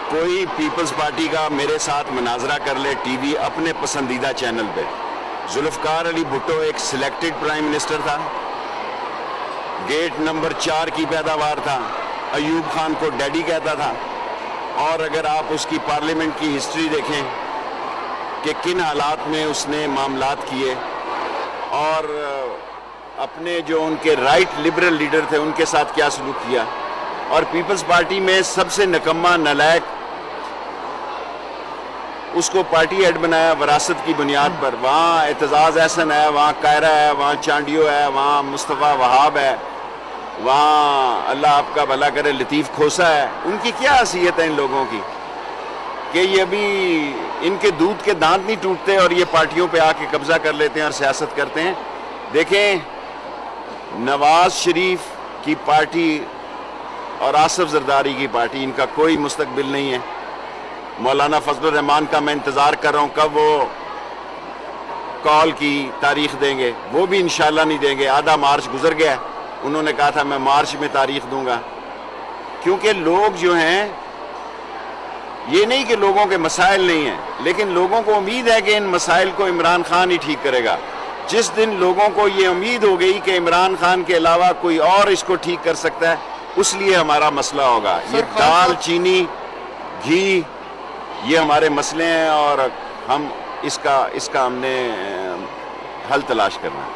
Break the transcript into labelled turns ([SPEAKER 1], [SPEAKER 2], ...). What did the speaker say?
[SPEAKER 1] کوئی Peoples party کا میرے ساتھ مناظرہ کر لے ٹی وی اپنے پسندیدہ چینل پہ. ذوالفقار علی بھٹو ایک سلیکٹڈ پرائم منسٹر تھا, گیٹ نمبر 4 کی پیداوار تھا, ایوب خان کو ڈیڈی کہتا تھا. اور اگر آپ اس کی پارلیمنٹ کی ہسٹری دیکھیں کہ کن حالات میں اس نے معاملات کیے اور اپنے جو ان کے رائٹ لبرل لیڈر تھے ان کے ساتھ کیا سلوک کیا, اور پیپلز پارٹی میں سب سے نکمہ نالائق اس کو پارٹی ہیڈ بنایا وراثت کی بنیاد پر. وہاں اعتزاز احسن ہے, وہاں قائرہ ہے, وہاں چانڈیو ہے, وہاں مصطفیٰ وہاب ہے, وہاں اللہ آپ کا بھلا کرے لطیف کھوسا ہے. ان کی کیا حیثیت ہے ان لوگوں کی کہ یہ ابھی ان کے دودھ کے دانت نہیں ٹوٹتے اور یہ پارٹیوں پہ آ کے قبضہ کر لیتے ہیں اور سیاست کرتے ہیں. دیکھیں, نواز شریف کی پارٹی اور آصف زرداری کی پارٹی, ان کا کوئی مستقبل نہیں ہے. مولانا فضل الرحمان کا میں انتظار کر رہا ہوں کب وہ کال کی تاریخ دیں گے. وہ بھی انشاءاللہ نہیں دیں گے. آدھا مارچ گزر گیا, انہوں نے کہا تھا میں مارچ میں تاریخ دوں گا. کیونکہ لوگ جو ہیں, یہ نہیں کہ لوگوں کے مسائل نہیں ہیں, لیکن لوگوں کو امید ہے کہ ان مسائل کو عمران خان ہی ٹھیک کرے گا. جس دن لوگوں کو یہ امید ہو گئی کہ عمران خان کے علاوہ کوئی اور اس کو ٹھیک کر سکتا ہے, اس لیے ہمارا مسئلہ ہوگا. یہ دال, چینی, گھی, یہ ہمارے مسئلے ہیں اور ہم اس کا ہم نے حل تلاش کرنا ہے.